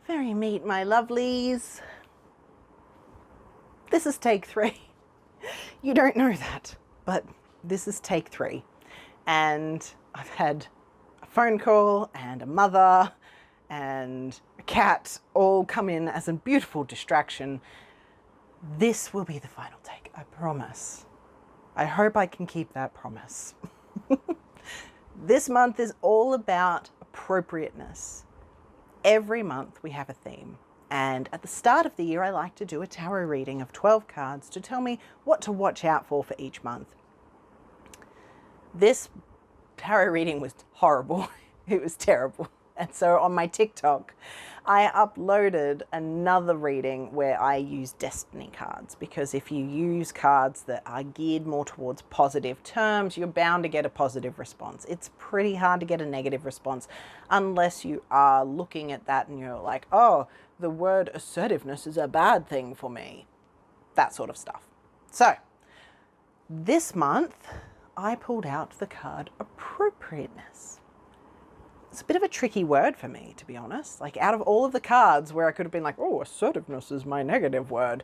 Merry meet, my lovelies. This is take 3. You don't know that, but this is take 3. And I've had a phone call and a mother and a cat all come in as a beautiful distraction. This will be the final take, I promise. I hope I can keep that promise. This month is all about appropriateness. Every month we have a theme, and at the start of the year I like to do a tarot reading of 12 cards to tell me what to watch out for each month. This tarot reading was horrible. It was terrible. And so on my TikTok, I uploaded another reading where I use destiny cards, because if you use cards that are geared more towards positive terms, you're bound to get a positive response. It's pretty hard to get a negative response unless you are looking at that and you're like, oh, the word assertiveness is a bad thing for me. That sort of stuff. So this month I pulled out the card Appropriateness. It's a bit of a tricky word for me, to be honest. Like, out of all of the cards where I could have been like, oh, assertiveness is my negative word,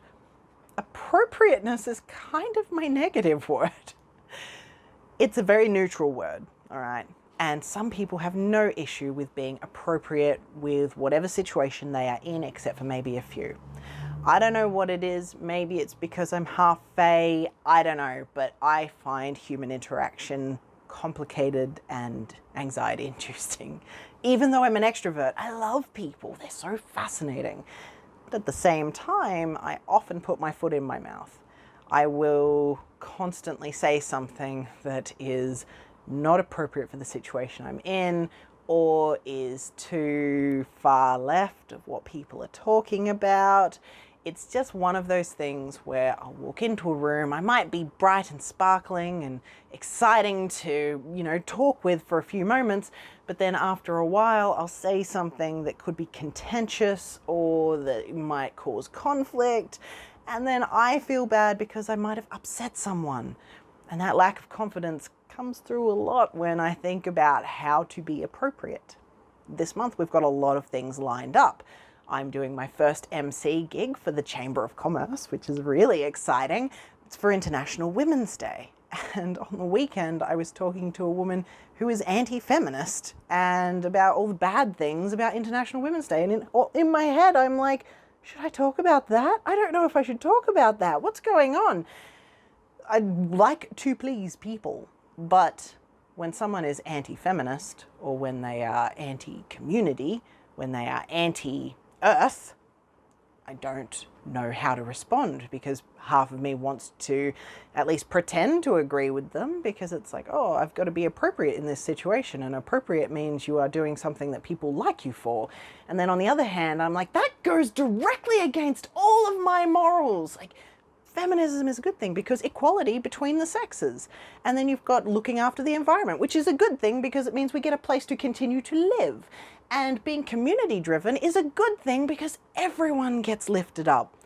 appropriateness is kind of my negative word. It's a very neutral word, all right? And some people have no issue with being appropriate with whatever situation they are in, except for maybe a few. I don't know what it is. Maybe it's because I'm half fae. I don't know, but I find human interaction complicated and anxiety inducing. Even though I'm an extrovert, I love people. They're so fascinating. But at the same time, I often put my foot in my mouth. I will constantly say something that is not appropriate for the situation I'm in, or is too far left of what people are talking about. It's just one of those things where I'll walk into a room, I might be bright and sparkling and exciting to, talk with for a few moments, but then after a while I'll say something that could be contentious or that might cause conflict, and then I feel bad because I might have upset someone. And that lack of confidence comes through a lot when I think about how to be appropriate. This month we've got a lot of things lined up. I'm doing my first MC gig for the Chamber of Commerce, which is really exciting. It's for International Women's Day. And on the weekend, I was talking to a woman who is anti-feminist and about all the bad things about International Women's Day. And in my head, I'm like, should I talk about that? I don't know if I should talk about that. What's going on? I like to please people, but when someone is anti-feminist, or when they are anti-community, when they are anti-earth, I don't know how to respond, because half of me wants to at least pretend to agree with them, because it's like, oh, I've got to be appropriate in this situation, and appropriate means you are doing something that people like you for. And then on the other hand, I'm like, that goes directly against all of my morals. Like, feminism is a good thing because equality between the sexes. And then you've got looking after the environment, which is a good thing because it means we get a place to continue to live. And being community driven is a good thing because everyone gets lifted up.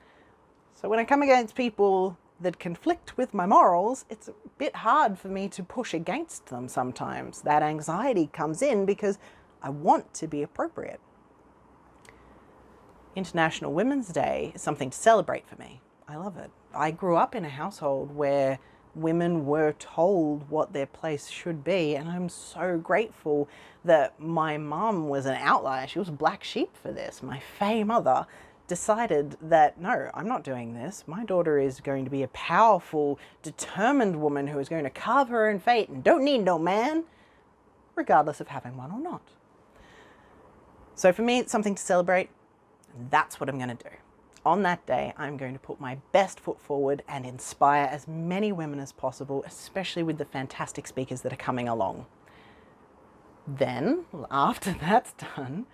So when I come against people that conflict with my morals, it's a bit hard for me to push against them sometimes. That anxiety comes in because I want to be appropriate. International Women's Day is something to celebrate for me. I love it. I grew up in a household where women were told what their place should be, and I'm so grateful that my mum was an outlier. She was a black sheep for this. My fae mother decided that, no, I'm not doing this. My daughter is going to be a powerful, determined woman who is going to carve her own fate and don't need no man, regardless of having one or not. So for me, it's something to celebrate, and that's what I'm going to do. On that day, I'm going to put my best foot forward and inspire as many women as possible, especially with the fantastic speakers that are coming along. Then, after that's done,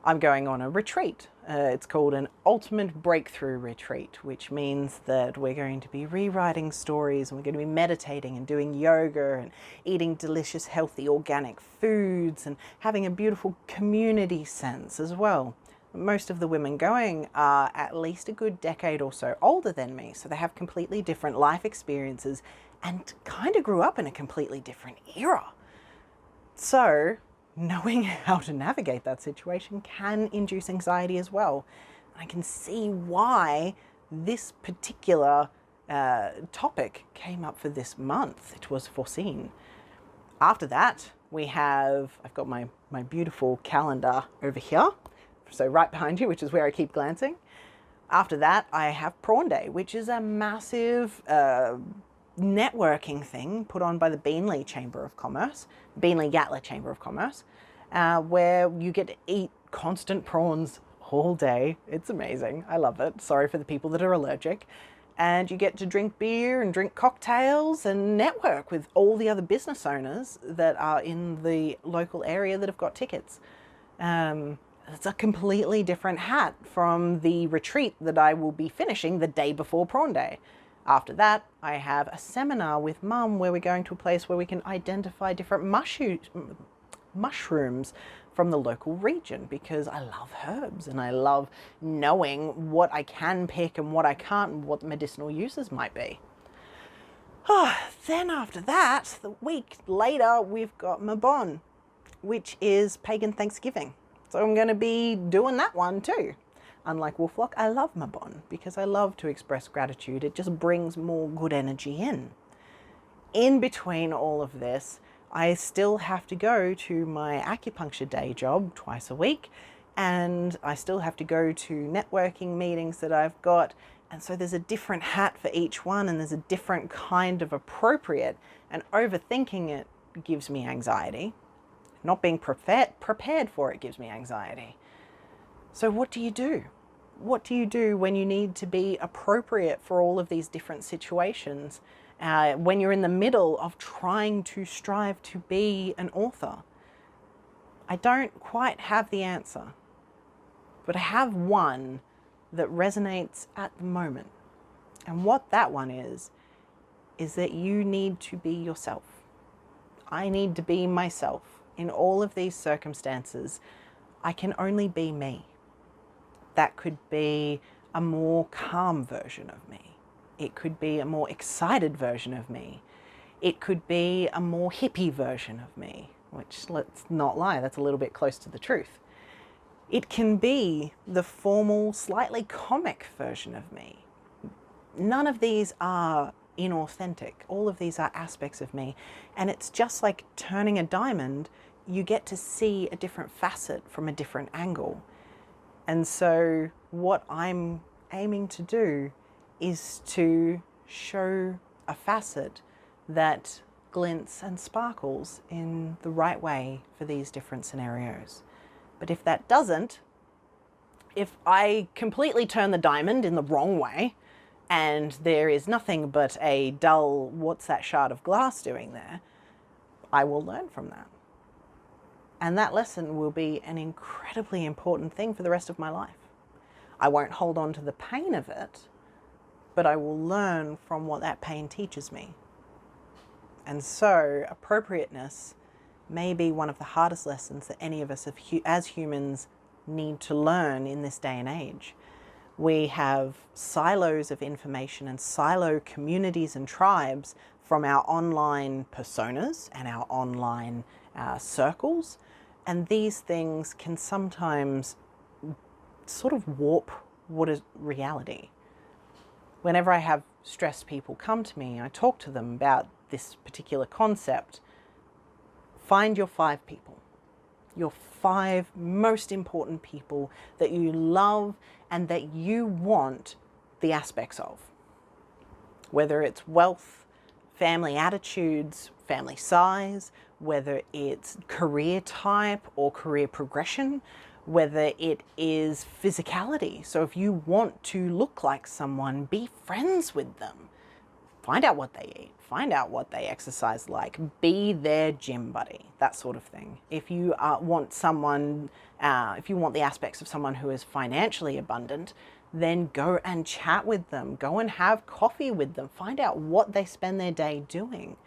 I'm going on a retreat. It's called an Ultimate Breakthrough Retreat, which means that we're going to be rewriting stories, and we're going to be meditating and doing yoga and eating delicious, healthy, organic foods and having a beautiful community sense as well. Most of the women going are at least a good decade or so older than me, so they have completely different life experiences and kind of grew up in a completely different era. So knowing how to navigate that situation can induce anxiety as well. I can see why this particular topic came up for this month. It was foreseen. After that, I've got my beautiful calendar over here, so right behind you, which is where I keep glancing. After that, I have Prawn Day, which is a massive networking thing put on by the Beenleigh Chamber of Commerce, Beenleigh Yatala Chamber of Commerce, where you get to eat constant prawns all day. It's amazing. I love it. Sorry for the people that are allergic. And you get to drink beer and drink cocktails and network with all the other business owners that are in the local area that have got tickets. It's a completely different hat from the retreat that I will be finishing the day before Prawn Day. After that, I have a seminar with Mum where we're going to a place where we can identify different mushrooms from the local region, because I love herbs and I love knowing what I can pick and what I can't and what the medicinal uses might be. Then after that, the week later, we've got Mabon, which is pagan Thanksgiving. So I'm going to be doing that one too. Unlike Wolflock, I love Mabon because I love to express gratitude. It just brings more good energy in. In between all of this, I still have to go to my acupuncture day job twice a week, and I still have to go to networking meetings that I've got. And so there's a different hat for each one, and there's a different kind of appropriate, and overthinking it gives me anxiety. Not being prepared for it gives me anxiety. So what do you do? What do you do when you need to be appropriate for all of these different situations? When you're in the middle of trying to strive to be an author? I don't quite have the answer, but I have one that resonates at the moment. And what that one is that you need to be yourself. I need to be myself. In all of these circumstances, I can only be me. That could be a more calm version of me. It could be a more excited version of me. It could be a more hippie version of me, which, let's not lie, that's a little bit close to the truth. It can be the formal, slightly comic version of me. None of these are inauthentic. All of these are aspects of me. And it's just like turning a diamond. You get to see a different facet from a different angle. And so what I'm aiming to do is to show a facet that glints and sparkles in the right way for these different scenarios. But if that doesn't, if I completely turn the diamond in the wrong way and there is nothing but a dull, what's that shard of glass doing there, I will learn from that. And that lesson will be an incredibly important thing for the rest of my life. I won't hold on to the pain of it, but I will learn from what that pain teaches me. And so appropriateness may be one of the hardest lessons that any of us as humans need to learn in this day and age. We have silos of information and silo communities and tribes from our online personas and our online circles. And these things can sometimes sort of warp what is reality. Whenever I have stressed people come to me, I talk to them about this particular concept. Find your 5 people, your 5 most important people that you love and that you want the aspects of. Whether it's wealth, family attitudes, family size, whether it's career type or career progression, whether it is physicality. So if you want to look like someone, be friends with them. Find out what they eat. Find out what they exercise like. Be their gym buddy, that sort of thing. If you want someone, if you want the aspects of someone who is financially abundant, then go and chat with them. Go and have coffee with them. Find out what they spend their day doing.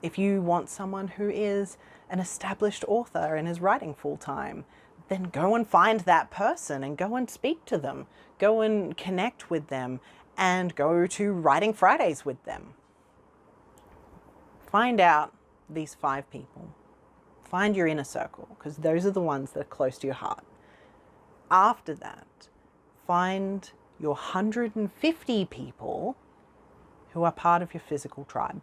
If you want someone who is an established author and is writing full time, then go and find that person and go and speak to them. Go and connect with them and go to Writing Fridays with them. Find out these 5 people. Find your inner circle, because those are the ones that are close to your heart. After that, find your 150 people who are part of your physical tribe.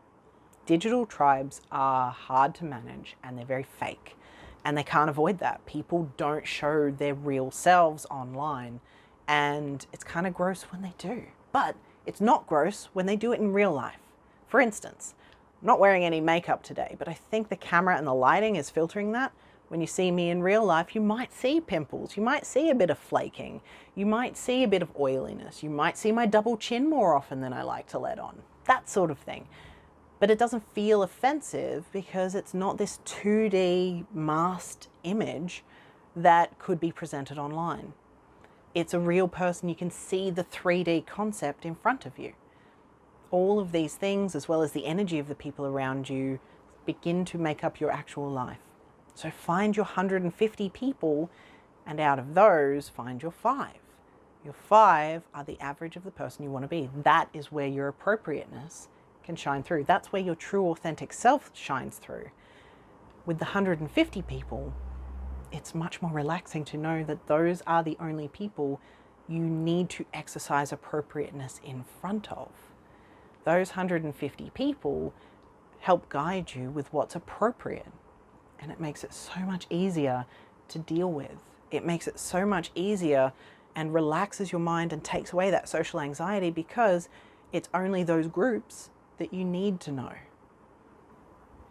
Digital tribes are hard to manage and they're very fake, and they can't avoid that. People don't show their real selves online, and it's kind of gross when they do. But it's not gross when they do it in real life. For instance, I'm not wearing any makeup today, but I think the camera and the lighting is filtering that. When you see me in real life, you might see pimples, you might see a bit of flaking, you might see a bit of oiliness, you might see my double chin more often than I like to let on, that sort of thing. But it doesn't feel offensive because it's not this 2D masked image that could be presented online. It's a real person. You can see the 3D concept in front of you. All of these things, as well as the energy of the people around you, begin to make up your actual life. So find your 150 people, and out of those, find your 5. Your 5 are the average of the person you want to be. That is where your appropriateness can shine through. That's where your true authentic self shines through. With the 150 people, it's much more relaxing to know that those are the only people you need to exercise appropriateness in front of. Those 150 people help guide you with what's appropriate, and it makes it so much easier to deal with. It makes it so much easier and relaxes your mind and takes away that social anxiety, because it's only those groups that you need to know.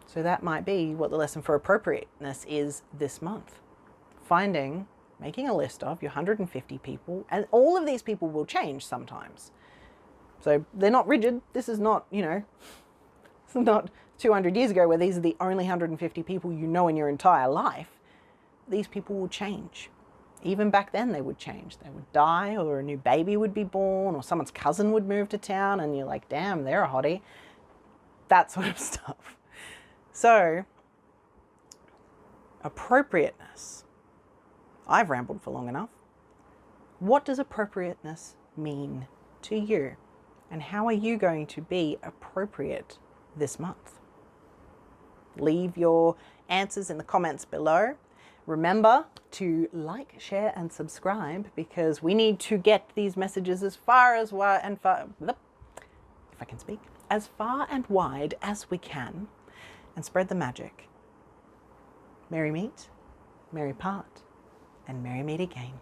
So that might be what the lesson for appropriateness is this month. Making a list of your 150 people, and all of these people will change sometimes. So they're not rigid. This is not, it's not 200 years ago where these are the only 150 people you know in your entire life. These people will change. Even back then they would change. They would die, or a new baby would be born, or someone's cousin would move to town and you're like, damn, they're a hottie. That sort of stuff. So, appropriateness. I've rambled for long enough. What does appropriateness mean to you? And how are you going to be appropriate this month? Leave your answers in the comments below. Remember to like, share, and subscribe, because we need to get these messages as far and wide as we can, and spread the magic. Merry meet, merry part, and merry meet again.